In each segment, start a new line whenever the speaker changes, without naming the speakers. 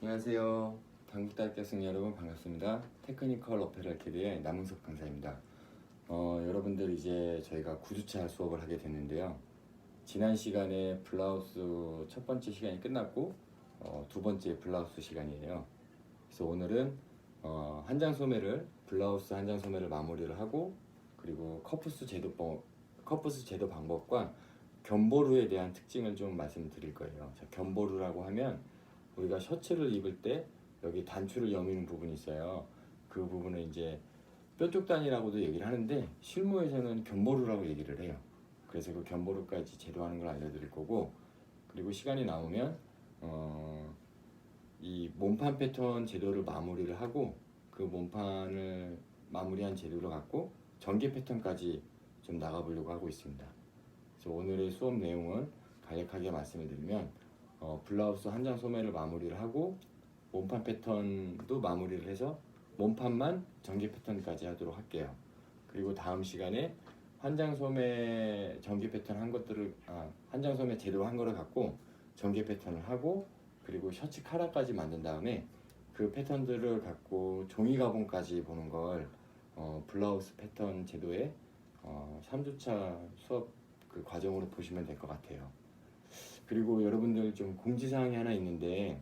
안녕하세요. 당국대학교 학생 여러분 반갑습니다. 테크니컬 어페럴 아케드의 남은석 강사입니다. 여러분들 이제 저희가 9주차 수업을 하게 됐는데요. 지난 시간에 블라우스 첫 번째 시간이 끝났고 두 번째 블라우스 시간이에요. 그래서 오늘은 한 장 소매를 블라우스 한 장 소매를 마무리를 하고 그리고 커프스 제도 방법과 견보루에 대한 특징을 좀 말씀드릴 거예요. 자, 견보루라고 하면 우리가 셔츠를 입을 때 여기 단추를 여미는 부분이 있어요. 그 부분을 이제 뾰족단이라고도 얘기를 하는데 실무에서는 견보루라고 얘기를 해요. 그래서 그 견보루까지 제도하는 걸 알려드릴 거고, 그리고 시간이 남으면 이 몸판 패턴 제도를 마무리를 하고 그 몸판을 마무리한 제도를 갖고 전개 패턴까지 좀 나가보려고 하고 있습니다. 그래서 오늘의 수업 내용은 간략하게 말씀을 드리면 블라우스 한 장 소매를 마무리를 하고 몸판 패턴도 마무리를 해서 몸판만 전개 패턴까지 하도록 할게요. 그리고 다음 시간에 한 장 소매 전개 패턴 한 것들을 한 장 소매 제도 한 거를 갖고 전개 패턴을 하고 그리고 셔츠 카라까지 만든 다음에 그 패턴들을 갖고 종이 가봉까지 보는 걸 블라우스 패턴 제도의 3주차 수업 그 과정으로 보시면 될 것 같아요. 그리고 여러분들 좀 공지사항이 하나 있는데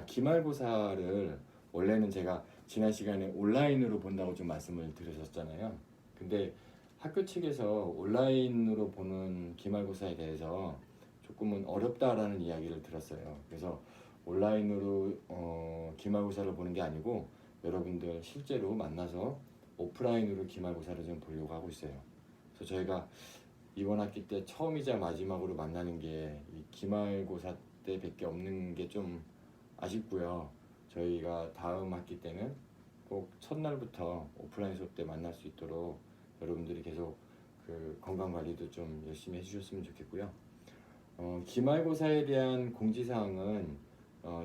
기말고사를 원래는 제가 지난 시간에 온라인으로 본다고 좀 말씀을 드렸었잖아요. 근데 학교 측에서 온라인으로 보는 기말고사에 대해서 조금은 어렵다라는 이야기를 들었어요. 그래서 온라인으로 기말고사를 보는 게 아니고 여러분들 실제로 만나서 오프라인으로 기말고사를 좀 보려고 하고 있어요. 그래서 저희가 이번 학기 때 처음이자 마지막으로 만나는 게 이 기말고사 때 밖에 없는 게 좀 아쉽고요. 저희가 다음 학기 때는 꼭 첫날부터 오프라인 수업 때 만날 수 있도록 여러분들이 계속 그 건강 관리도 좀 열심히 해주셨으면 좋겠고요. 기말고사에 대한 공지사항은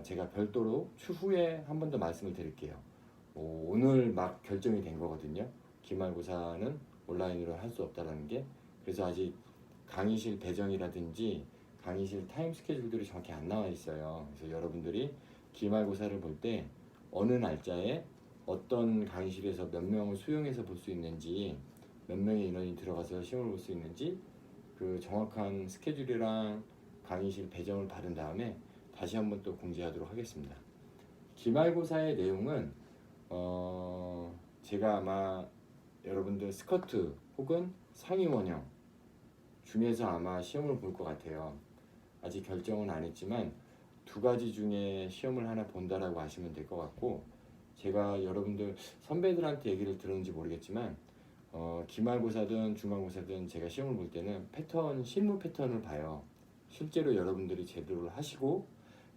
제가 별도로 추후에 한 번 더 말씀을 드릴게요. 오늘 막 결정이 된 거거든요. 기말고사는 온라인으로 할 수 없다는 게. 그래서 아직 강의실 배정이라든지 강의실 타임 스케줄들이 정확히 안 나와 있어요. 그래서 여러분들이 기말고사를 볼 때 어느 날짜에 어떤 강의실에서 몇 명을 수용해서 볼 수 있는지, 몇 명의 인원이 들어가서 시험을 볼 수 있는지 그 정확한 스케줄이랑 강의실 배정을 받은 다음에 다시 한번 또 공지하도록 하겠습니다. 기말고사의 내용은 제가 아마 여러분들 스커트 혹은 상의 원형 중에서 아마 시험을 볼 것 같아요. 아직 결정은 안 했지만 두 가지 중에 시험을 하나 본다라고 하시면 될 것 같고, 제가 여러분들 선배들한테 얘기를 들었는지 모르겠지만 기말고사든 중간고사든 제가 시험을 볼 때는 실무 패턴을 봐요. 실제로 여러분들이 제도를 하시고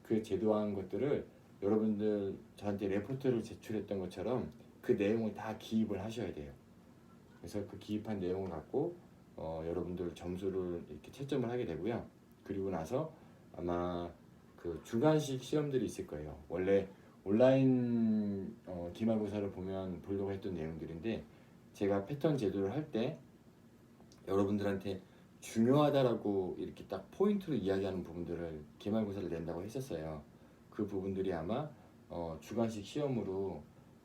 그 제도한 것들을 여러분들 저한테 레포트를 제출했던 것처럼 그 내용을 다 기입을 하셔야 돼요. 그래서 그 기입한 내용을 갖고 여러분들 점수를 이렇게 채점을 하게 되고요. 그리고 나서 아마 그 주관식 시험들이 있을 거예요. 원래 온라인 기말고사를 보면 보려고 했던 내용들인데 제가 패턴 제도를 할 때 여러분들한테 중요하다라고 이렇게 딱 포인트로 이야기하는 부분들을 기말고사를 낸다고 했었어요. 그 부분들이 아마 주관식 시험으로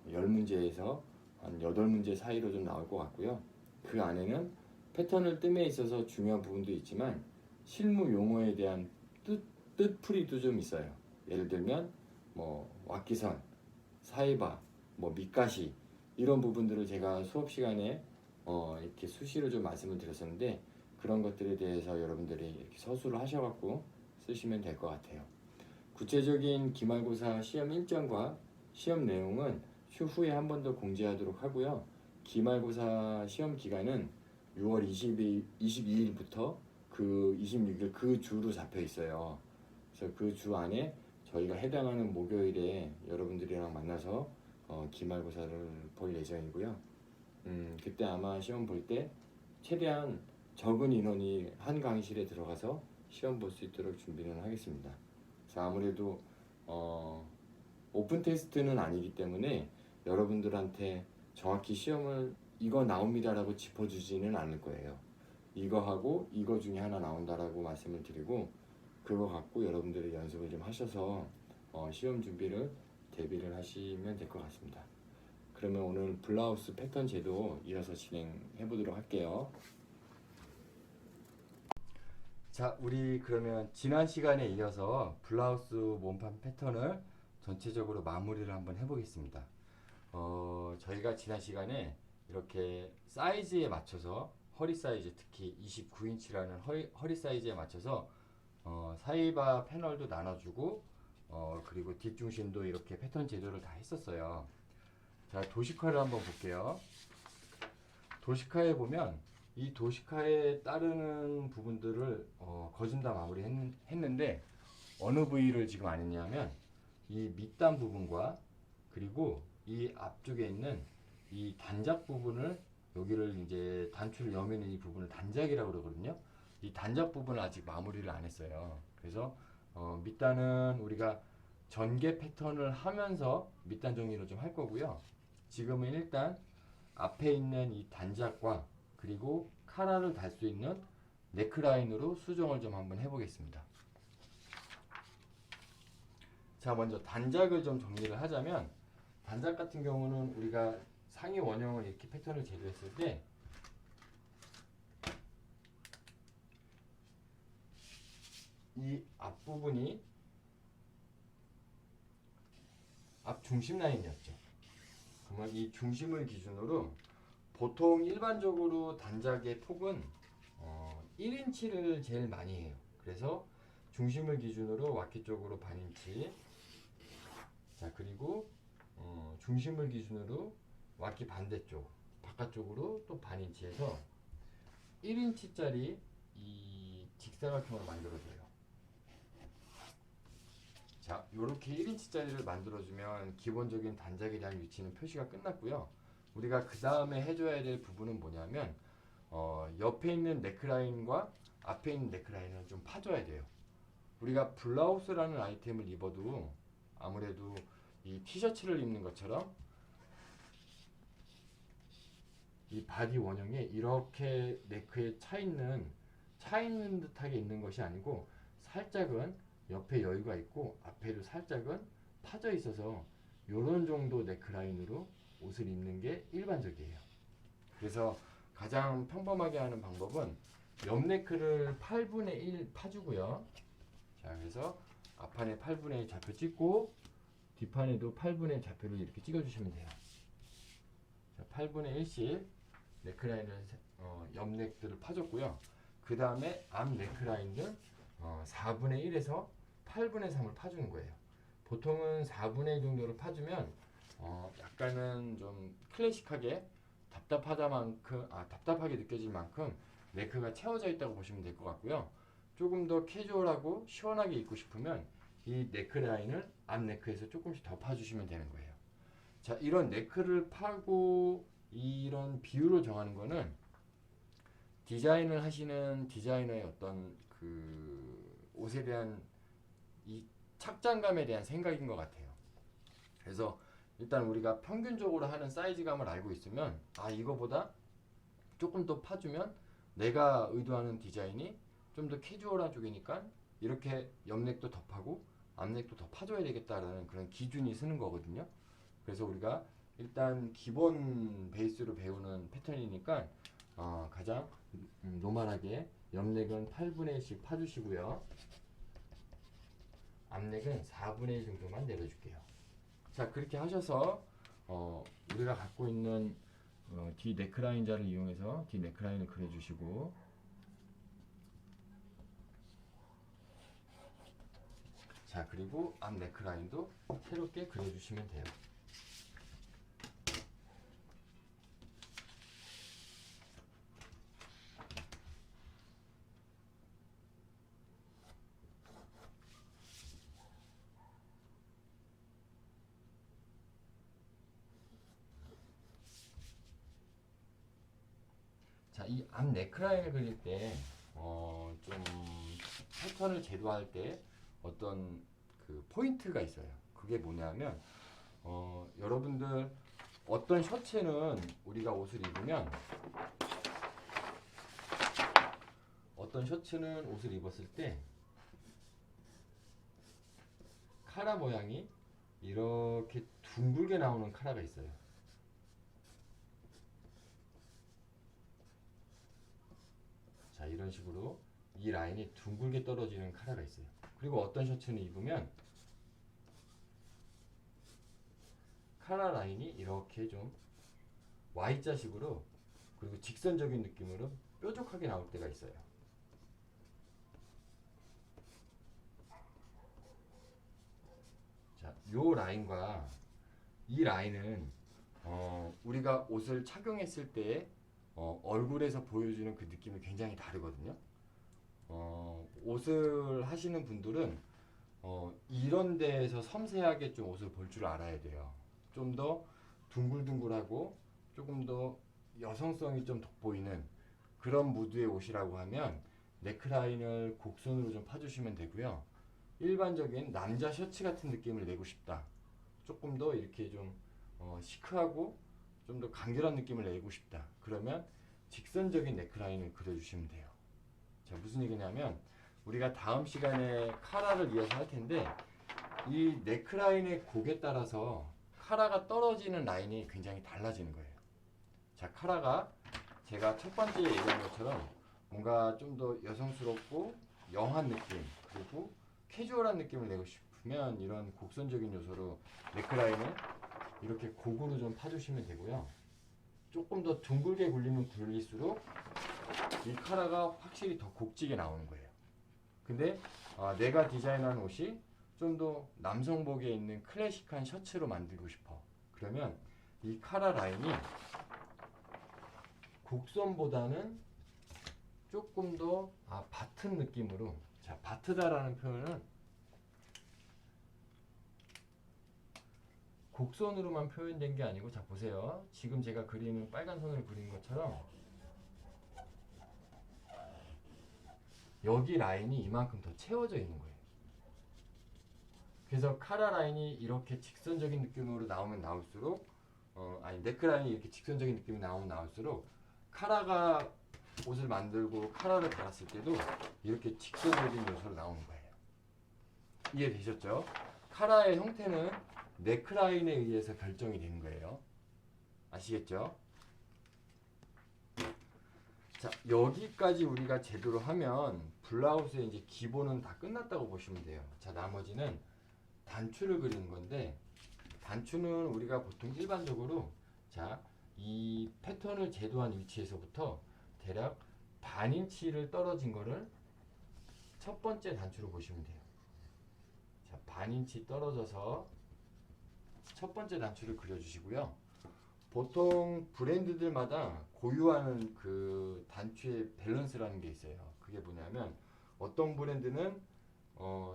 10문제에서 한 8문제 사이로 좀 나올 것 같고요. 그 안에는 패턴을 뜸에 있어서 중요한 부분도 있지만 실무 용어에 대한 뜻풀이도 좀 있어요. 예를 들면 뭐 왁기선, 사이바, 뭐 밑가시 이런 부분들을 제가 수업 시간에 이렇게 수시로 좀 말씀을 드렸었는데 그런 것들에 대해서 여러분들이 이렇게 서술을 하셔갖고 쓰시면 될 것 같아요. 구체적인 기말고사 시험 일정과 시험 내용은 추후에 한 번 더 공지하도록 하고요. 기말고사 시험 기간은 6월 22일부터 그 26일 그 주로 잡혀 있어요. 그래서 그 주 안에 저희가 해당하는 목요일에 여러분들이랑 만나서 기말고사를 볼 예정이고요. 그때 아마 시험 볼 때 최대한 적은 인원이 한 강의실에 들어가서 시험 볼 수 있도록 준비를 하겠습니다. 그래서 아무래도 오픈 테스트는 아니기 때문에 여러분들한테 정확히 시험을 이거 나옵니다라고 짚어주지는 않을 거예요. 이거 하고 이거 중에 하나 나온다라고 말씀을 드리고 그거 갖고 여러분들이 연습을 좀 하셔서 시험 준비를 대비를 하시면 될 것 같습니다. 그러면 오늘 블라우스 패턴 제도 이어서 진행해 보도록 할게요. 자, 우리 그러면 지난 시간에 이어서 블라우스 몸판 패턴을 전체적으로 마무리를 한번 해보겠습니다. 저희가 지난 시간에 이렇게 사이즈에 맞춰서 허리 사이즈, 특히 29인치라는 허리 사이즈에 맞춰서 사이바 패널도 나눠주고 그리고 뒷중심도 이렇게 패턴 제도를 다 했었어요. 자, 도식화를 한번 볼게요. 도식화에 보면 이 도식화에 따르는 부분들을 거진 다 마무리 했는데 어느 부위를 지금 안 했냐면 이 밑단 부분과 그리고 이 앞쪽에 있는 이 단작 부분을, 여기를 이제 단추를 여미는 이 부분을 단작이라고 그러거든요. 이 단작 부분을 아직 마무리를 안 했어요. 그래서 밑단은 우리가 전개 패턴을 하면서 밑단 정리를 좀 할 거고요. 지금은 일단 앞에 있는 이 단작과 그리고 카라를 달 수 있는 네크라인으로 수정을 좀 한번 해보겠습니다. 자, 먼저 단작을 좀 정리를 하자면, 단작 같은 경우는 우리가 상의 원형을 이렇게 패턴을 제도했을 때 이 앞부분이 앞 중심 라인이었죠. 그러면 이 중심을 기준으로 보통 일반적으로 단작의 폭은 1인치를 제일 많이 해요. 그래서 중심을 기준으로 와키 쪽으로 반인치, 자 그리고 중심을 기준으로 와키 반대쪽 바깥쪽으로 또 반인치해서 1인치짜리 이 직사각형을 만들어줘요. 자, 요렇게 1인치짜리를 만들어주면 기본적인 단작에 대한 위치는 표시가 끝났고요. 우리가 그 다음에 해줘야 될 부분은 뭐냐면 옆에 있는 넥라인과 앞에 있는 넥라인을 좀 파줘야 돼요. 우리가 블라우스라는 아이템을 입어도 아무래도 이 티셔츠를 입는 것처럼 이 바디 원형에 이렇게 네크에 차 있는 듯하게 있는 것이 아니고 살짝은 옆에 여유가 있고 앞에도 살짝은 파져 있어서 요런 정도 네크라인으로 옷을 입는 게 일반적이에요. 그래서 가장 평범하게 하는 방법은 옆 네크를 8분의 1 파주고요. 자, 그래서 앞판에 8분의 1 좌표 찍고 뒷판에도 8분의 1 좌표를 이렇게 찍어주시면 돼요. 자, 8분의 1씩 네크라인을 옆 넥들을 파줬고요. 그 다음에 앞 네크라인을 4분의 1에서 8분의 3을 파주는 거예요. 보통은 4분의 1 정도를 파주면 약간은 좀 클래식하게 답답하게 느껴질 만큼 네크가 채워져 있다고 보시면 될 것 같고요. 조금 더 캐주얼하고 시원하게 입고 싶으면 이 네크라인을 앞 네크에서 조금씩 더 파주시면 되는 거예요. 자, 이런 네크를 파고 이런 비율을 정하는 거는 디자인을 하시는 디자이너의 어떤 그 옷에 대한 이 착장감에 대한 생각인 것 같아요. 그래서 일단 우리가 평균적으로 하는 사이즈감을 알고 있으면 이거보다 조금 더 파주면 내가 의도하는 디자인이 좀 더 캐주얼한 쪽이니까 이렇게 옆넥도 더 파고 앞넥도 더 파줘야 되겠다라는 그런 기준이 쓰는 거거든요. 그래서 우리가 일단 기본 베이스로 배우는 패턴이니까 가장 노멀하게 옆넥은 8분의 1씩 파주시고요. 앞넥은 4분의 1 정도만 내려줄게요. 자, 그렇게 하셔서 우리가 갖고 있는 뒤 네크라인 자를 이용해서 뒤 네크라인을 그려주시고, 자 그리고 앞 네크라인도 새롭게 그려주시면 돼요. 자, 이 앞 네크라인을 그릴 때 좀 패턴을 제도할 때 어떤 그 포인트가 있어요. 그게 뭐냐면 여러분들 어떤 셔츠는 우리가 옷을 입으면 어떤 셔츠는 옷을 입었을 때 카라 모양이 이렇게 둥글게 나오는 카라가 있어요. 자, 이런 식으로 이 라인이 둥글게 떨어지는 카라가 있어요. 그리고 어떤 셔츠는 입으면 카라 라인이 이렇게 좀 Y자식으로 그리고 직선적인 느낌으로 뾰족하게 나올 때가 있어요. 자, 요 라인과 이 라인은 우리가 옷을 착용했을 때 얼굴에서 보여주는 그 느낌이 굉장히 다르거든요. 옷을 하시는 분들은 이런 데에서 섬세하게 좀 옷을 볼 줄 알아야 돼요. 좀 더 둥글둥글하고 조금 더 여성성이 좀 돋보이는 그런 무드의 옷이라고 하면 넥라인을 곡선으로 좀 파주시면 되고요. 일반적인 남자 셔츠 같은 느낌을 내고 싶다. 조금 더 이렇게 좀 시크하고 좀 더 간결한 느낌을 내고 싶다. 그러면 직선적인 넥라인을 그려주시면 돼요. 자, 무슨 얘기냐면 우리가 다음 시간에 카라를 이어서 할 텐데 이 넥라인의 곡에 따라서 카라가 떨어지는 라인이 굉장히 달라지는 거예요. 자, 카라가 제가 첫 번째 얘기한 것처럼 뭔가 좀 더 여성스럽고 영한 느낌 그리고 캐주얼한 느낌을 내고 싶으면 이런 곡선적인 요소로 넥라인을 이렇게 곡으로 좀 파주시면 되고요. 조금 더 둥글게 굴리면 굴릴수록 이 카라가 확실히 더 곡지게 나오는 거예요. 근데 내가 디자인한 옷이 좀 더 남성복에 있는 클래식한 셔츠로 만들고 싶어. 그러면 이 카라 라인이 곡선보다는 조금 더 바튼 느낌으로, 자, 바트다라는 표현은 곡선으로만 표현된 게 아니고, 자 보세요. 지금 제가 그리는 빨간 선을 그린 것처럼 여기 라인이 이만큼 더 채워져 있는 거예요. 그래서 카라 라인이 이렇게 직선적인 느낌으로 나오면 나올수록 네크 라인이 이렇게 직선적인 느낌이 나오면 나올수록 카라가 옷을 만들고 카라를 달았을 때도 이렇게 직선적인 요소로 나오는 거예요. 이해되셨죠? 카라의 형태는 넥라인에 의해서 결정이 되는 거예요. 아시겠죠? 자, 여기까지 우리가 제대로 하면 블라우스의 이제 기본은 다 끝났다고 보시면 돼요. 자, 나머지는 단추를 그리는 건데, 단추는 우리가 보통 일반적으로 자, 이 패턴을 제도한 위치에서부터 대략 반 인치를 떨어진 거를 첫 번째 단추로 보시면 돼요. 자, 반 인치 떨어져서 첫 번째 단추를 그려주시고요. 보통 브랜드들마다 고유하는 그 단추의 밸런스라는 게 있어요. 그게 뭐냐면 어떤 브랜드는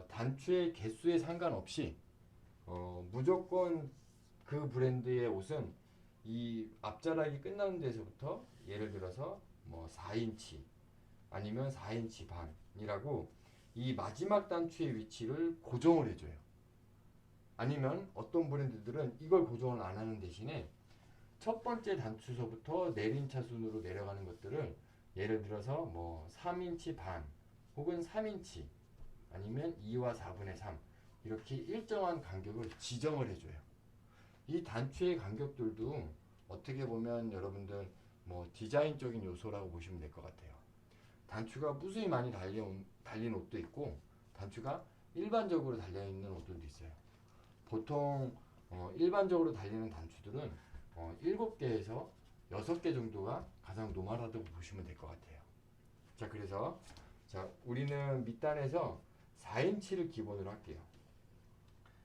단추의 개수에 상관없이 무조건 그 브랜드의 옷은 이 앞자락이 끝나는 데서부터 예를 들어서 뭐 4인치 아니면 4인치 반이라고 이 마지막 단추의 위치를 고정을 해줘요. 아니면 어떤 브랜드들은 이걸 고정을 안 하는 대신에 첫 번째 단추서부터 내림차 순으로 내려가는 것들을 예를 들어서 뭐 3인치 반 혹은 3인치 아니면 2와 4분의 3 이렇게 일정한 간격을 지정을 해줘요. 이 단추의 간격들도 어떻게 보면 여러분들 뭐 디자인적인 요소라고 보시면 될 것 같아요. 단추가 무수히 많이 달린 옷도 있고 단추가 일반적으로 달려있는 옷들도 있어요. 보통 일반적으로 달리는 단추들은 7개에서 6개 정도가 가장 노멀하다고 보시면 될 것 같아요. 자, 그래서 자, 우리는 밑단에서 4인치를 기본으로 할게요.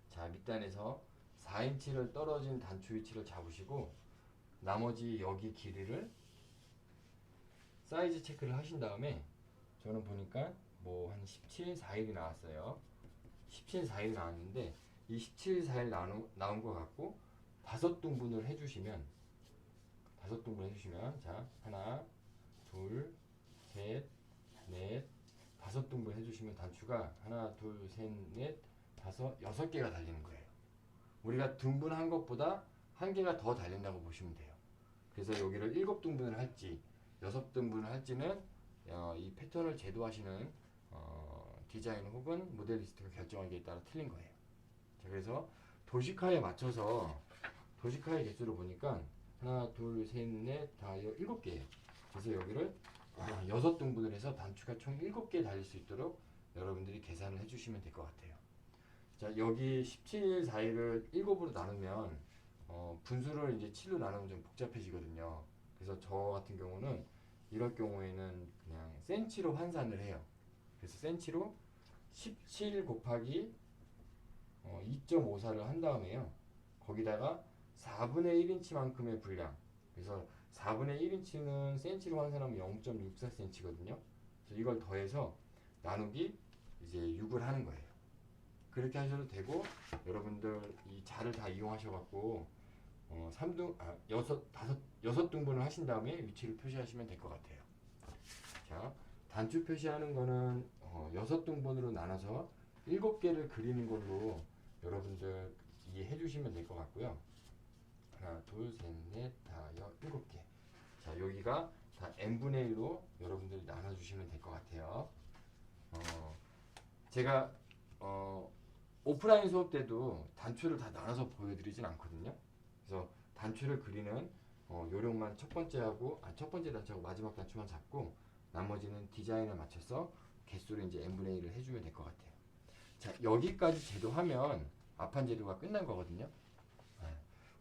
자, 밑단에서 4인치를 떨어진 단추 위치를 잡으시고 나머지 여기 길이를 사이즈 체크를 하신 다음에 저는 보니까 뭐 한 17, 4일이 나왔어요. 17, 4일 나왔는데 이 17, 4일 나온 것 같고 5등분을 해주시면 자, 하나, 둘, 셋, 넷, 5등분 해주시면 단추가 하나, 둘, 셋, 넷, 다섯, 6개가 달리는 거예요. 우리가 등분한 것보다 한 개가 더 달린다고 보시면 돼요. 그래서 여기를 7등분을 할지 6등분을 할지는 이 패턴을 제도하시는 디자이너 혹은 모델리스트가 결정하기에 따라 틀린 거예요. 자, 그래서 도식하에 맞춰서 도식하의 개수를 보니까 하나, 둘, 셋, 넷, 다섯, 7개예요. 그래서 여기를 6등분을 해서 단추가 총 7개 달릴 수 있도록 여러분들이 계산을 해주시면 될 것 같아요. 자, 여기 17, 4일을 7으로 나누면 분수를 이제 7로 나누면 좀 복잡해지거든요. 그래서 저 같은 경우는 이럴 경우에는 그냥 센치로 환산을 해요. 그래서 센치로 17 곱하기 2.54를 한 다음에요. 거기다가 4분의 1인치만큼의 분량. 그래서 4분의 1인치는 센치로 환산하면 0.64cm거든요. 그래서 이걸 더해서 나누기 이제 6을 하는 거예요. 그렇게 하셔도 되고, 여러분들 이 자를 다 이용하셔갖고 6등분을 하신 다음에 위치를 표시하시면 될 것 같아요. 자, 단추 표시하는 거는 6등분으로 나눠서 7개를 그리는 걸로 여러분들 이해해 주시면 될 것 같고요. 하나, 둘, 셋, 넷, 다섯, 7개. 자, 여기가 다 n분의 1로 여러분들이 나눠주시면 될 것 같아요. 제가 오프라인 수업 때도 단추를 다 나눠서 보여드리진 않거든요. 그래서 단추를 그리는 요령만 첫 번째 단추하고 마지막 단추만 잡고 나머지는 디자인에 맞춰서 개수를 이제 n분의 1을 해주면 될 것 같아요. 자, 여기까지 제도하면 앞판 제도가 끝난 거거든요.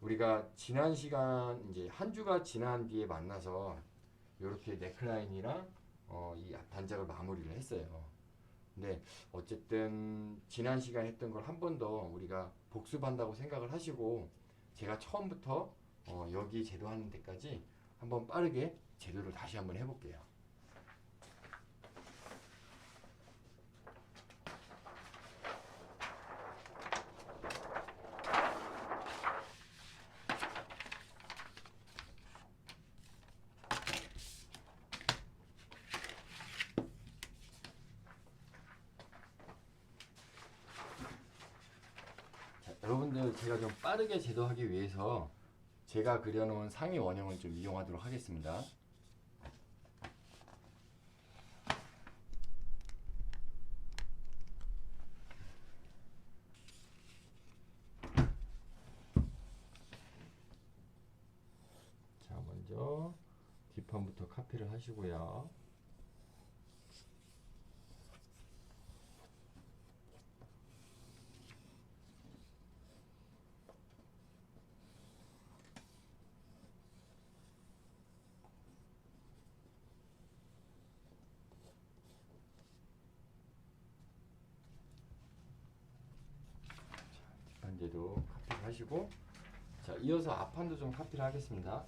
우리가 지난 시간 이제 한 주가 지난 뒤에 만나서 이렇게 넥라인이랑 이 단작을 마무리를 했어요. 근데 어쨌든 지난 시간 했던 걸 한 번 더 우리가 복습한다고 생각을 하시고 제가 처음부터 여기 제도하는 데까지 한번 빠르게 제도를 다시 한번 해볼게요. 여러분들 제가 좀 빠르게 제도하기 위해서 제가 그려놓은 상위 원형을 좀 이용하도록 하겠습니다. 자, 먼저 뒷판부터 카피를 하시고요. 뒷판제도 카피를 하시고, 자, 이어서 앞판도 좀 카피를 하겠습니다.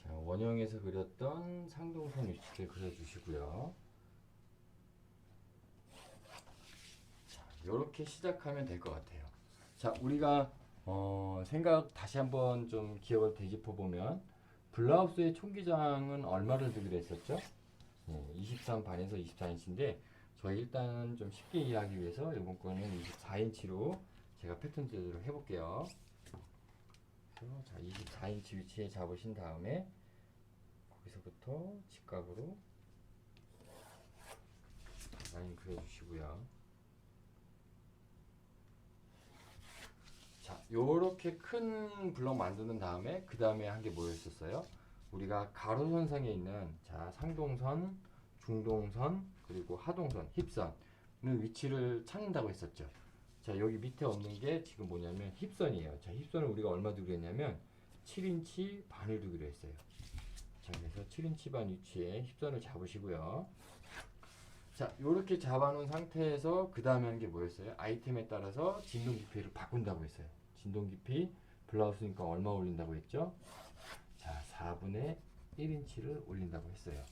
자, 원형에서 그렸던 상동선 위치를 그려주시고요. 자, 이렇게 시작하면 될 것 같아요. 자, 우리가 생각 다시 한번 좀 기억을 되짚어 보면 블라우스의 총기장은 얼마를 주기로 했었죠? 23반에서 24인치인데 저희 일단 좀 쉽게 이해하기 위해서 이번 거는 24인치로 제가 패턴 제도를 해볼게요. 그래서 자, 24인치 위치에 잡으신 다음에 거기서부터 직각으로 라인 그려주시고요. 자, 요렇게 큰 블럭 만드는 다음에 그 다음에 한 게 뭐였었어요? 우리가 가로선상에 있는 자, 상동선, 중동선, 그리고 하동선, 힙선의 위치를 찾는다고 했었죠. 자, 여기 밑에 없는 게 지금 뭐냐면 힙선이에요. 자, 힙선을 우리가 얼마 두기로 했냐면 7인치 반을 두기로 했어요. 자, 그래서 7인치 반 위치에 힙선을 잡으시고요. 자, 요렇게 잡아놓은 상태에서 그 다음에 하는 게 뭐였어요? 아이템에 따라서 진동 깊이를 바꾼다고 했어요. 진동 깊이 블라우스니까 얼마 올린다고 했죠? 자, 4분의 1인치를 올린다고 했어요.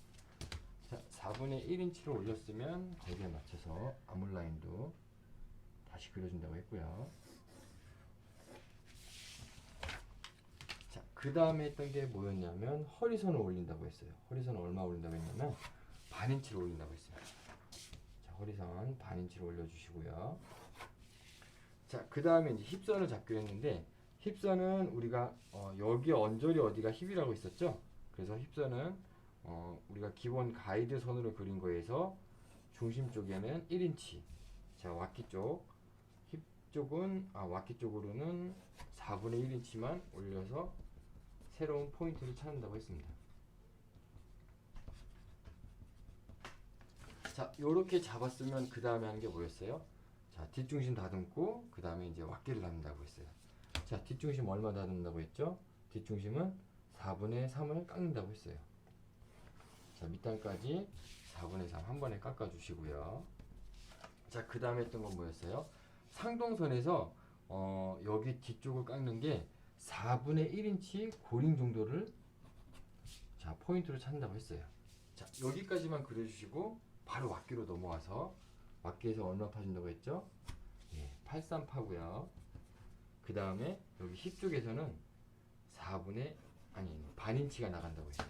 자, 4분의 1인치를 올렸으면 거기에 맞춰서 아몰 라인도 다시 그려준다고 했고요. 자, 그 다음에 했던 게 뭐였냐면 허리선을 올린다고 했어요. 허리선을 얼마 올린다고 했냐면 반인치를 올린다고 했어요. 자, 허리선 반인치를 올려주시고요. 자, 그 다음에 이제 힙선을 잡기로 했는데 힙선은 우리가 여기 언저리 어디가 힙이라고 있었죠? 그래서 힙선은 우리가 기본 가이드 선으로 그린 거에서 중심 쪽에는 1인치. 자, 와키 쪽. 힙 쪽은 와키 쪽으로는 4분의 1인치만 올려서 새로운 포인트를 찾는다고 했습니다. 자, 요렇게 잡았으면 그 다음에 하는 게 뭐였어요? 자, 뒷중심 다듬고 그 다음에 이제 왁기를 담는다고 했어요. 자, 뒷중심 얼마 다듬는다고 했죠? 뒷중심은 4분의 3을 깎는다고 했어요. 자, 밑단까지 4분의 3 한 번에 깎아 주시고요. 자, 그 다음에 했던 건 뭐였어요? 상동선에서 여기 뒤쪽을 깎는 게 4분의 1인치 고링 정도를 자, 포인트로 찾는다고 했어요. 자, 여기까지만 그려주시고 바로 왁기로 넘어와서 왁기에서 얼마 파준다고 했죠? 예, 83 파고요. 그 다음에 여기 힙 쪽에서는 4분의 반인치가 나간다고 했어요.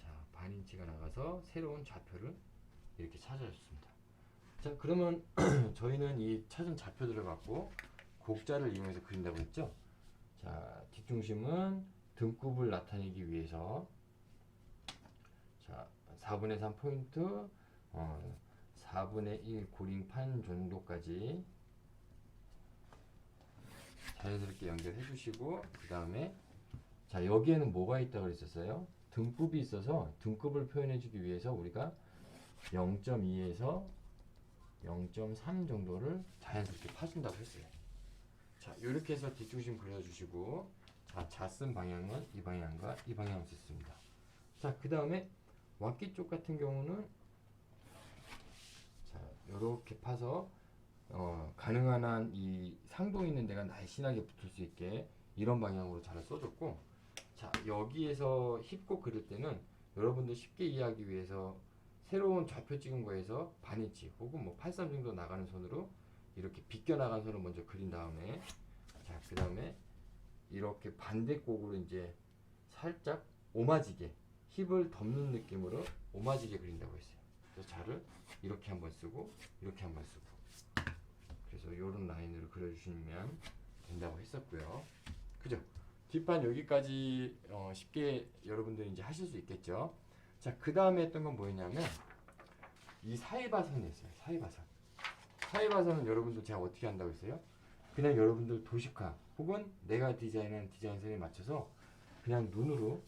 자, 반인치가 나가서 새로운 좌표를 이렇게 찾아줬습니다. 자, 그러면 저희는 이 찾은 좌표들을 갖고 곡자를 이용해서 그린다고 했죠? 자, 뒷중심은 등급을 나타내기 위해서 자, 4분의 3 포인트 4분의 1 고링판 정도까지 자연스럽게 연결해 주시고 그 다음에 자, 여기에는 뭐가 있다고 그랬었어요? 등급이 있어서 등급을 표현해 주기 위해서 우리가 0.2에서 0.3 정도를 자연스럽게 파준다고 했어요. 자, 이렇게 해서 뒷중심 그려주시고 자, 자쓴 방향은 이 방향과 이 방향을 썼습니다. 자, 그 다음에 왁기 쪽 같은 경우는 자, 요렇게 파서 가능한 한 이 상동 있는 데가 날씬하게 붙을 수 있게 이런 방향으로 잘 써줬고 자, 여기에서 힙곡 그릴 때는 여러분들 쉽게 이해하기 위해서 새로운 좌표 찍은 거에서 반인치 혹은 뭐 83 정도 나가는 선으로 이렇게 비껴 나간 선을 먼저 그린 다음에 자, 그 다음에 이렇게 반대곡으로 이제 살짝 오마지게 힙을 덮는 느낌으로 오마지게 그린다고 했어요. 그래서 자를 이렇게 한번 쓰고 이렇게 한번 쓰고 그래서 이런 라인으로 그려주시면 된다고 했었고요. 그죠? 뒷판 여기까지 쉽게 여러분들이 이제 하실 수 있겠죠. 자, 그 다음에 했던 건 뭐였냐면 이 사이바선이었어요. 사이바선. 사이바선은 여러분들 제가 어떻게 한다고 했어요? 그냥 여러분들 도식화 혹은 내가 디자인한 디자인선에 맞춰서 그냥 눈으로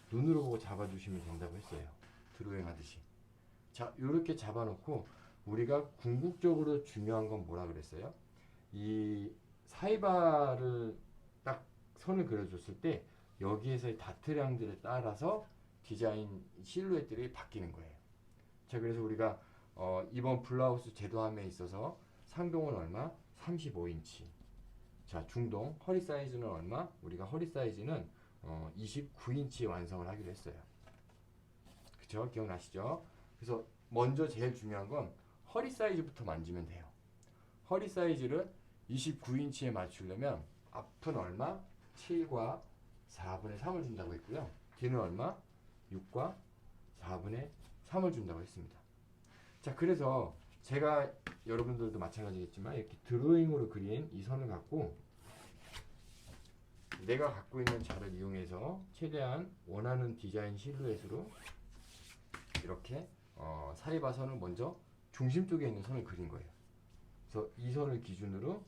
보고 잡아주시면 된다고 했어요. 드로잉 하듯이. 자, 이렇게 잡아놓고 우리가 궁극적으로 중요한 건 뭐라 그랬어요? 이 사이바를 딱 선을 그려줬을 때 여기에서의 다트량들에 따라서 디자인 실루엣들이 바뀌는 거예요. 자, 그래서 우리가 이번 블라우스 제도함에 있어서 상동은 얼마? 35인치. 자, 중동 허리 사이즈는 얼마? 우리가 허리 사이즈는 29인치 완성을 하기로 했어요. 그쵸? 기억나시죠? 그래서 먼저 제일 중요한 건 허리 사이즈부터 만지면 돼요. 허리 사이즈를 29인치에 맞추려면 앞은 얼마? 7과 4분의 3을 준다고 했고요. 뒤는 얼마? 6과 4분의 3을 준다고 했습니다. 자, 그래서 제가 여러분들도 마찬가지겠지만 이렇게 드로잉으로 그린 이 선을 갖고 내가 갖고 있는 자를 이용해서 최대한 원하는 디자인 실루엣으로 이렇게 사이바선을 먼저 중심 쪽에 있는 선을 그린 거예요. 그래서 이 선을 기준으로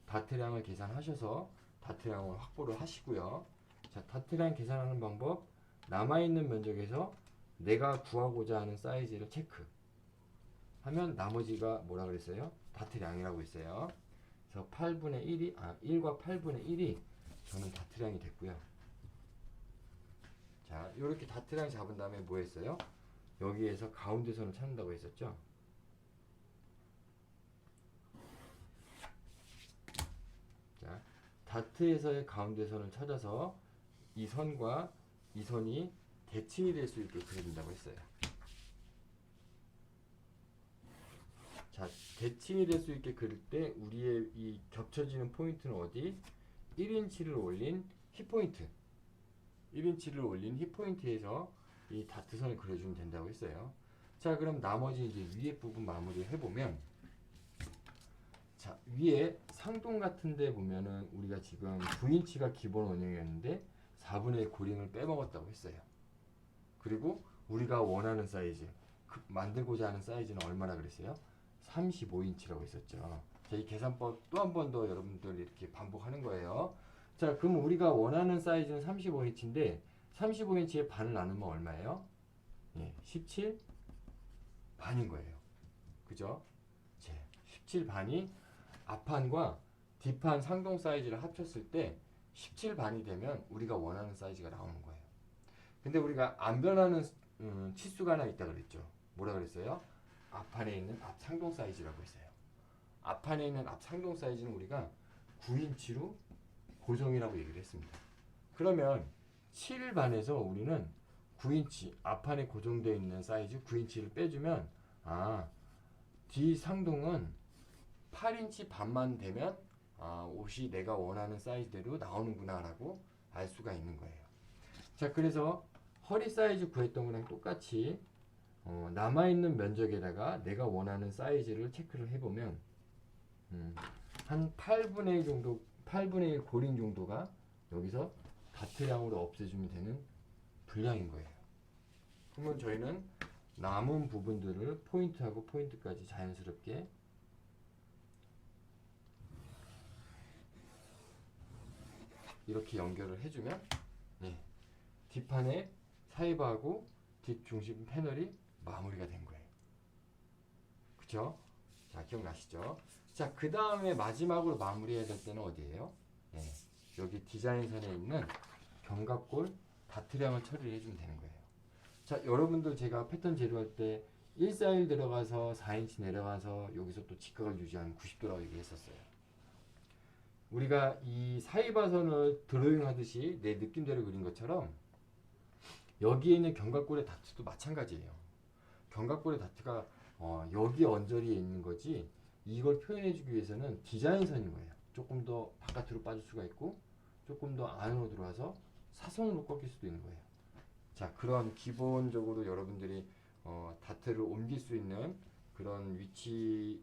다트량을 계산하셔서 다트량을 확보를 하시고요. 자, 다트량 계산하는 방법 남아있는 면적에서 내가 구하고자 하는 사이즈를 체크 하면 나머지가 뭐라 그랬어요? 다트량이라고 했어요. 그래서 8분의 1이 1과 8분의 1이 저는 다트량이 됐고요. 자, 이렇게 다트량 잡은 다음에 뭐 했어요? 여기에서 가운데선을 찾는다고 했었죠. 자, 다트에서의 가운데선을 찾아서 이 선과 이 선이 대칭이 될 수 있게 그려준다고 했어요. 자, 대칭이 될 수 있게 그릴 때 우리의 이 겹쳐지는 포인트는 어디? 1인치를 올린 힙포인트. 1인치를 올린 힙포인트에서 이 다트선을 그려주면 된다고 했어요. 자, 그럼 나머지 이제 위에 부분 마무리를 해보면, 자, 위에 상동 같은 데 보면은 우리가 지금 9인치가 기본 원형이었는데 4분의 1 고링을 빼먹었다고 했어요. 그리고 우리가 원하는 사이즈, 만들고자 하는 사이즈는 얼마나 그랬어요? 35인치라고 했었죠. 자, 이 계산법 또 한 번 더 여러분들 이렇게 반복하는 거예요. 자, 그럼 우리가 원하는 사이즈는 35인치인데 35인치의 반을 나누면 얼마예요? 예, 17 반인 거예요. 그죠? 17 반이 앞판과 뒷판 상동 사이즈를 합쳤을 때 17 반이 되면 우리가 원하는 사이즈가 나오는 거예요. 근데 우리가 안 변하는 치수가 하나 있다 그랬죠. 뭐라 그랬어요? 앞판에 있는 앞 상동 사이즈라고 했어요. 앞판에 있는 앞 상동 사이즈는 우리가 9인치로 고정이라고 얘기를 했습니다. 그러면 7반에서 우리는 9인치 앞판에 고정되어 있는 사이즈 9인치를 빼주면 뒤 상동은 8인치 반만 되면 옷이 내가 원하는 사이즈대로 나오는구나 라고 알 수가 있는 거예요. 자, 그래서 허리 사이즈 구했던 거랑 똑같이 남아있는 면적에다가 내가 원하는 사이즈를 체크를 해보면 한 8분의 1 정도, 8분의 1 고링 정도가 여기서 다트량으로 없애주면 되는 분량인 거예요. 그러면 저희는 남은 부분들을 포인트하고 포인트까지 자연스럽게 이렇게 연결을 해주면 뒷판에 사이바하고 뒷중심 패널이 마무리가 된 거예요. 그쵸? 자, 기억나시죠? 자, 그 다음에 마지막으로 마무리해야 될 때는 어디예요? 여기 디자인선에 있는 견갑골 다트량을 처리를 해주면 되는 거예요. 자, 여러분들 제가 패턴 재료할 때 141 들어가서 4인치 내려가서 여기서 또 직각을 유지하는 90도라고 얘기했었어요. 우리가 이 사이바선을 드로잉 하듯이 내 느낌대로 그린 것처럼 여기에 있는 견갑골의 다트도 마찬가지예요. 견갑골의 다트가 여기 언저리에 있는 거지 이걸 표현해주기 위해서는 디자인선인 거예요. 조금 더 바깥으로 빠질 수가 있고 조금 더 안으로 들어와서 사선으로 꺾일 수도 있는 거예요. 자, 그런 기본적으로 여러분들이 다트를 옮길 수 있는 그런 위치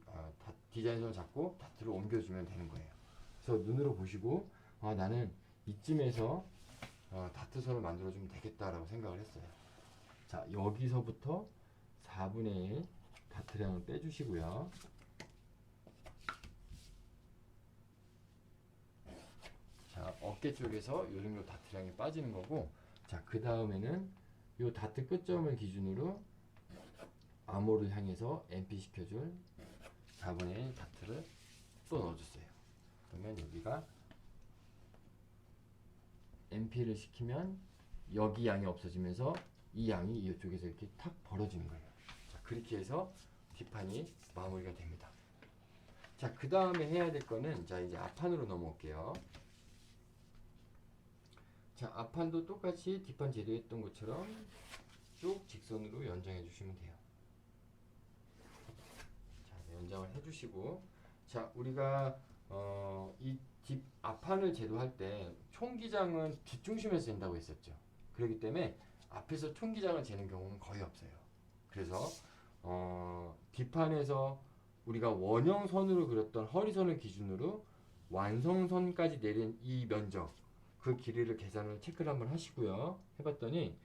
디자인선을 잡고 다트를 옮겨주면 되는 거예요. 그래서 눈으로 보시고 나는 이쯤에서 다트선을 만들어주면 되겠다라고 생각을 했어요. 자, 여기서부터 4분의 1 다트량을 빼주시고요. 자, 어깨 쪽에서 이 정도 다트량이 빠지는 거고, 자, 그 다음에는 이 다트 끝점을 기준으로 암호를 향해서 MP 시켜줄 4분의 1 다트를 또 넣어줬어요. 그러면 여기가 MP를 시키면 여기 양이 없어지면서 이 양이 이쪽에서 이렇게 탁 벌어지는 거예요. 자, 그렇게 해서 뒷판이 마무리가 됩니다. 자, 그 다음에 해야 될 거는 자, 이제 앞판으로 넘어올게요. 자, 앞판도 똑같이 뒷판 제도했던 것처럼 쭉 직선으로 연장해 주시면 돼요. 자, 연장을 해주시고, 자, 우리가 이 뒷 앞판을 제도할 때 총기장은 뒷중심에서 된다고 했었죠. 그렇기 때문에 앞에서 총기장을 재는 경우는 거의 없어요. 그래서 뒷판에서 우리가 원형선으로 그렸던 허리선을 기준으로 완성선까지 내린 이 면적, 그 길이를 계산을 체크를 한번 하시고요. 해봤더니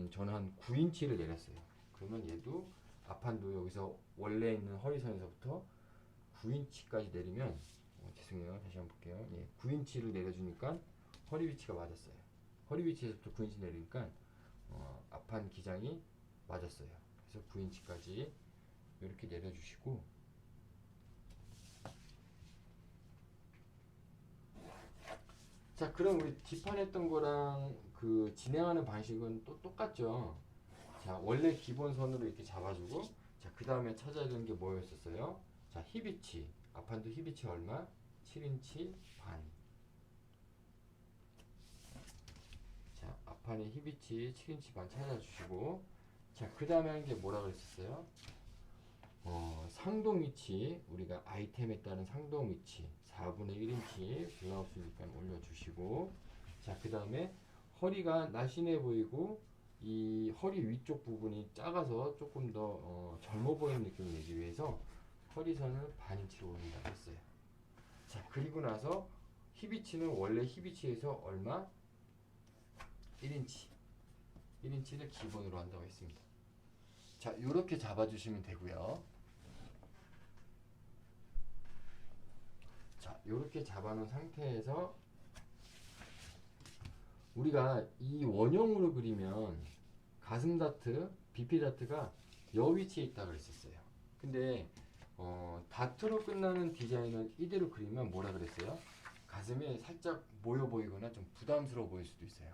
저는 한 9인치를 내렸어요. 그러면 얘도 앞판도 여기서 원래 있는 허리선에서부터 9인치까지 내리면 죄송해요. 다시 한번 볼게요. 9인치를 내려주니까 허리 위치가 맞았어요. 허리 위치에서부터 9인치 내리니까 앞판 기장이 맞았어요. 그래서 9인치까지 이렇게 내려주시고, 자, 그럼 우리 뒷판 했던 거랑 그 진행하는 방식은 또 똑같죠. 자, 원래 기본선으로 이렇게 잡아주고, 자, 그 다음에 찾아야 되는 게 뭐였었어요? 자, 힙위치. 앞판도 힙위치 얼마? 7인치 반. 자, 앞판의 힙위치 7인치 반 찾아주시고, 자, 그 다음에 한 게 뭐라 그랬었어요? 상동 위치, 우리가 아이템에 따른 상동 위치 4분의 1인치 블라우스니까 올려주시고, 자, 그 다음에 허리가 날씬해 보이고 이 허리 위쪽 부분이 작아서 조금 더 젊어 보이는 느낌을 내기 위해서 허리선을 반인치로 올린다고 했어요. 자, 그리고 나서 힙위치는 원래 힙위치에서 얼마? 1인치 1인치를 기본으로 한다고 했습니다. 자, 이렇게 잡아주시면 되고요. 자, 이렇게 잡아놓은 상태에서 우리가 이 원형으로 그리면 가슴 다트, BP 다트가 여 위치에 있다 그랬었어요. 근데 다트로 끝나는 디자인을 이대로 그리면 뭐라 그랬어요? 가슴이 살짝 모여 보이거나 좀 부담스러워 보일 수도 있어요.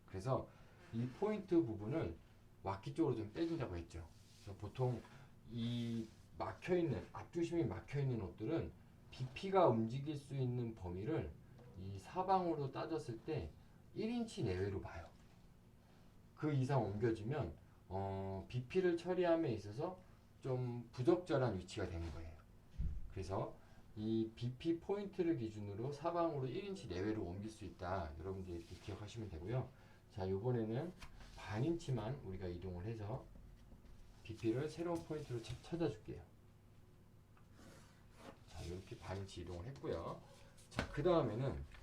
그래서 이 포인트 부분을 와키 쪽으로 좀 빼준다고 했죠. 그래서 보통 이 막혀있는, 앞중심이 막혀있는 옷들은 BP가 움직일 수 있는 범위를 이 사방으로 따졌을 때 1인치 내외로 봐요. 그 이상 옮겨지면 BP를 처리함에 있어서 좀 부적절한 위치가 되는 거예요. 그래서 이 BP 포인트를 기준으로 사방으로 1인치 내외로 옮길 수 있다. 여러분들 이렇게 기억하시면 되고요. 자, 요번에는 반인치만 우리가 이동을 해서 BP를 새로운 포인트로 찾아줄게요. 자, 이렇게 반인치 이동을 했고요. 자, 그 다음에는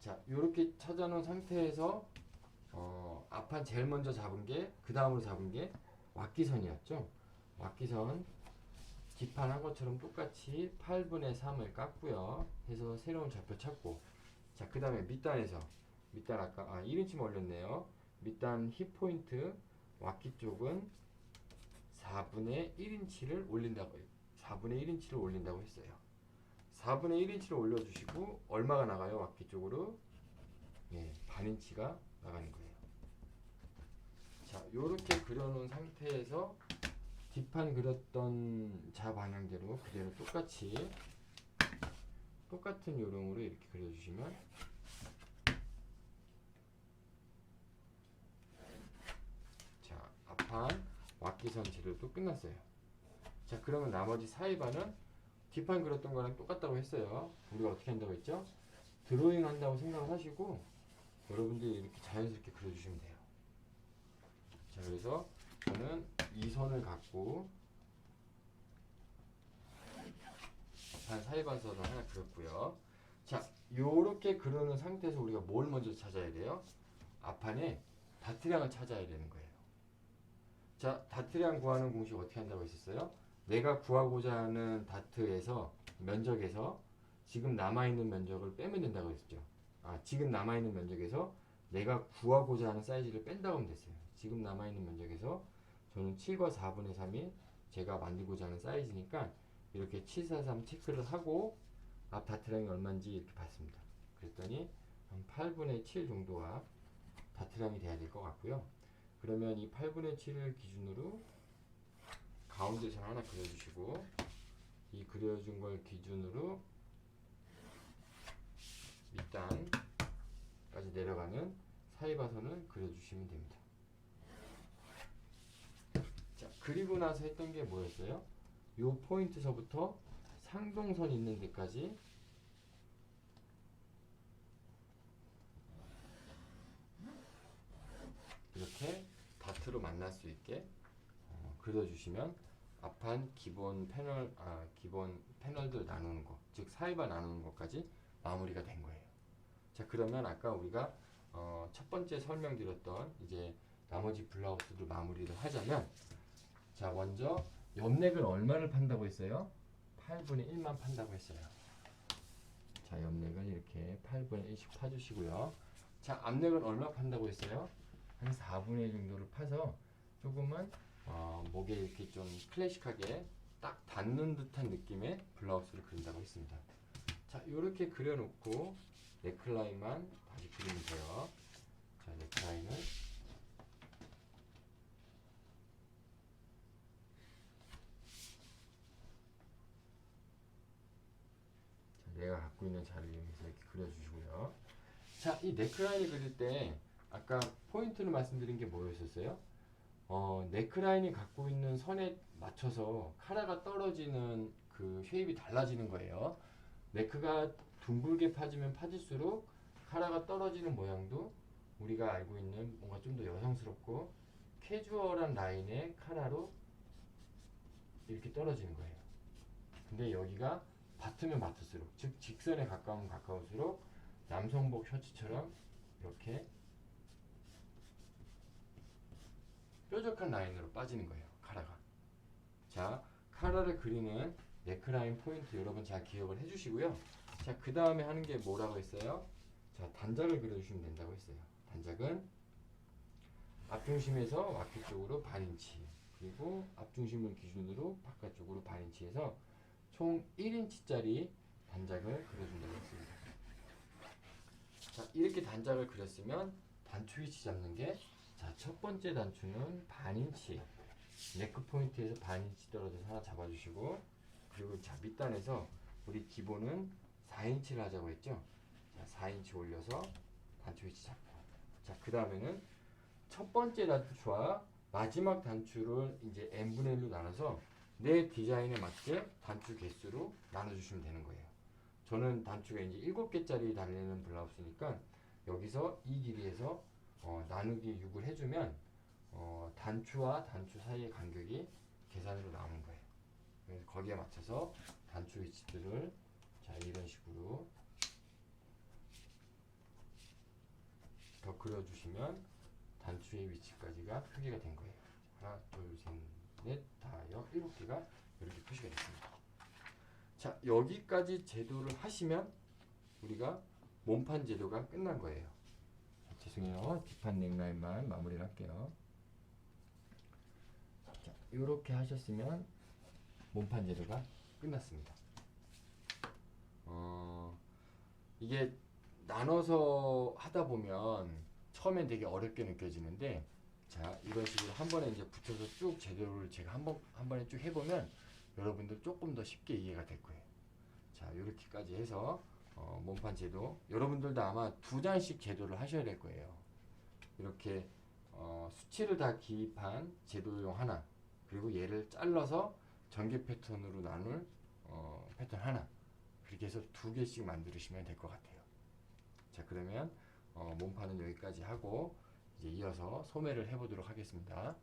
자, 이렇게 찾아놓은 상태에서 앞판 제일 먼저 잡은 게, 그 다음으로 잡은 게 왁기선이었죠. 왁기선 뒷판 한 것처럼 똑같이 8분의 3을 깎고요. 해서 새로운 좌표 찾고, 자, 그 다음에 밑단에서 밑단 아까 1인치만 올렸네요. 밑단 힙 포인트 왁기 쪽은 4분의 1인치를 올린다고 4분의 1인치를 올린다고 했어요. 4분의 1인치를 올려주시고 얼마가 나가요? 왁기 쪽으로? 네, 반인치가 나가는 거예요. 자, 요렇게 그려놓은 상태에서 뒷판 그렸던 자 방향대로 그대로 똑같은 요령으로 이렇게 그려주시면 자, 앞판 왁기선 재료도 끝났어요. 자, 그러면 나머지 사이반은 뒷판 그렸던 거랑 똑같다고 했어요. 우리가 어떻게 한다고 했죠? 드로잉 한다고 생각을 하시고 여러분들이 이렇게 자연스럽게 그려주시면 돼요. 자, 그래서 저는 이 선을 갖고 반 사이반선을 하나 그렸고요. 자, 요렇게 그려놓은 상태에서 우리가 뭘 먼저 찾아야 돼요? 앞판에 다트량을 찾아야 되는 거예요. 자, 다트량 구하는 공식 어떻게 한다고 했었어요? 내가 구하고자 하는 다트에서 면적에서 지금 남아있는 면적을 빼면 된다고 했죠. 지금 남아있는 면적에서 내가 구하고자 하는 사이즈를 뺀다고 하면 됐어요. 지금 남아있는 면적에서 저는 7과 4분의 3이 제가 만들고자 하는 사이즈니까 이렇게 743 체크를 하고 앞 다트량이 얼마인지 이렇게 봤습니다. 그랬더니 한 8분의 7 정도가 다트량이 돼야 될 것 같고요. 그러면 이 8분의 7을 기준으로 가운데 선 하나 그려주시고 이 그려준 걸 기준으로 밑단까지 내려가는 사이바선을 그려주시면 됩니다. 자, 그리고 나서 했던 게 뭐였어요? 요 포인트서부터 상동선 있는 데까지 이렇게 다트로 만날 수 있게 그려주시면 앞판 기본 패널들 나누는 거, 즉 사이바 나누는 것까지 마무리가 된 거예요. 자, 그러면 아까 우리가 첫 번째 설명드렸던 이제 나머지 블라우스들 마무리를 하자면, 자, 먼저 옆넥을 얼마를 판다고 했어요? 8분의 1만 판다고 했어요. 자, 옆넥을 이렇게 8분의 1씩 파주시고요. 자, 앞넥은 얼마 판다고 했어요? 한 4분의 1 정도를 파서 조금은 목에 이렇게 좀 클래식하게 딱 닿는 듯한 느낌의 블라우스를 그린다고 했습니다. 자, 이렇게 그려놓고 넥라인만 다시 그리면 돼요. 자, 넥라인을 갖고 있는 자를 이용해서 이렇게 그려주시고요. 자, 이 네크라인을 그릴 때 아까 포인트를 말씀드린 게 뭐였었어요? 네크라인이 갖고 있는 선에 맞춰서 카라가 떨어지는 그 쉐입이 달라지는 거예요. 네크가 둥글게 파지면 파질수록 카라가 떨어지는 모양도 우리가 알고 있는 뭔가 좀 더 여성스럽고 캐주얼한 라인의 카라로 이렇게 떨어지는 거예요. 근데 여기가 받으면 받을수록, 즉 직선에 가까우면 가까울수록 남성복 셔츠처럼 이렇게 뾰족한 라인으로 빠지는 거예요. 카라가. 자, 카라를 그리는 네크라인 포인트 여러분 잘 기억을 해주시고요. 자, 그 다음에 하는 게 뭐라고 했어요? 자, 단작을 그려주시면 된다고 했어요. 단작은 앞중심에서 와키 쪽으로 반인치, 그리고 앞중심을 기준으로 바깥쪽으로 반인치해서 총 1인치짜리 단작을 그려준다고 했습니다. 자, 이렇게 단작을 그렸으면 단추 위치 잡는 게, 자, 첫 번째 단추는 반인치, 네크 포인트에서 반인치 떨어져서 하나 잡아주시고, 그리고 자, 밑단에서 우리 기본은 4인치를 하자고 했죠. 자, 4인치 올려서 단추 위치 잡고, 자, 그 다음에는 첫 번째 단추와 마지막 단추를 이제 n분의 1로 나눠서 내 디자인에 맞게 단추 개수로 나눠주시면 되는 거예요. 저는 단추가 이제 7개짜리 달리는 블라우스니까 여기서 이 길이에서 나누기 6을 해주면 단추와 단추 사이의 간격이 계산으로 나오는 거예요. 그래서 거기에 맞춰서 단추 위치들을 자, 이런 식으로 더 그려주시면 단추의 위치까지가 표기가 된 거예요. 하나, 둘, 셋, 넷, 다, 7개가 이렇게 표시가 됐습니다. 자, 여기까지 제도를 하시면 우리가 몸판 제도가 끝난 거예요. 죄송해요. 뒷판 넥라인만 마무리를 할게요. 자, 이렇게 하셨으면 몸판 제도가 끝났습니다. 이게 나눠서 하다 보면 처음엔 되게 어렵게 느껴지는데, 자, 이런 식으로 한 번에 이제 붙여서 쭉 제도를 제가 한 번에 쭉 해보면 여러분들 조금 더 쉽게 이해가 될 거예요. 자, 이렇게까지 해서 몸판 제도, 여러분들도 아마 2장씩 제도를 하셔야 될 거예요. 이렇게 수치를 다 기입한 제도용 하나, 그리고 얘를 잘라서 전개 패턴으로 나눌 패턴 하나, 그렇게 해서 2개씩 만드시면 될 것 같아요. 자, 그러면 몸판은 여기까지 하고 이제 이어서 소매를 해보도록 하겠습니다.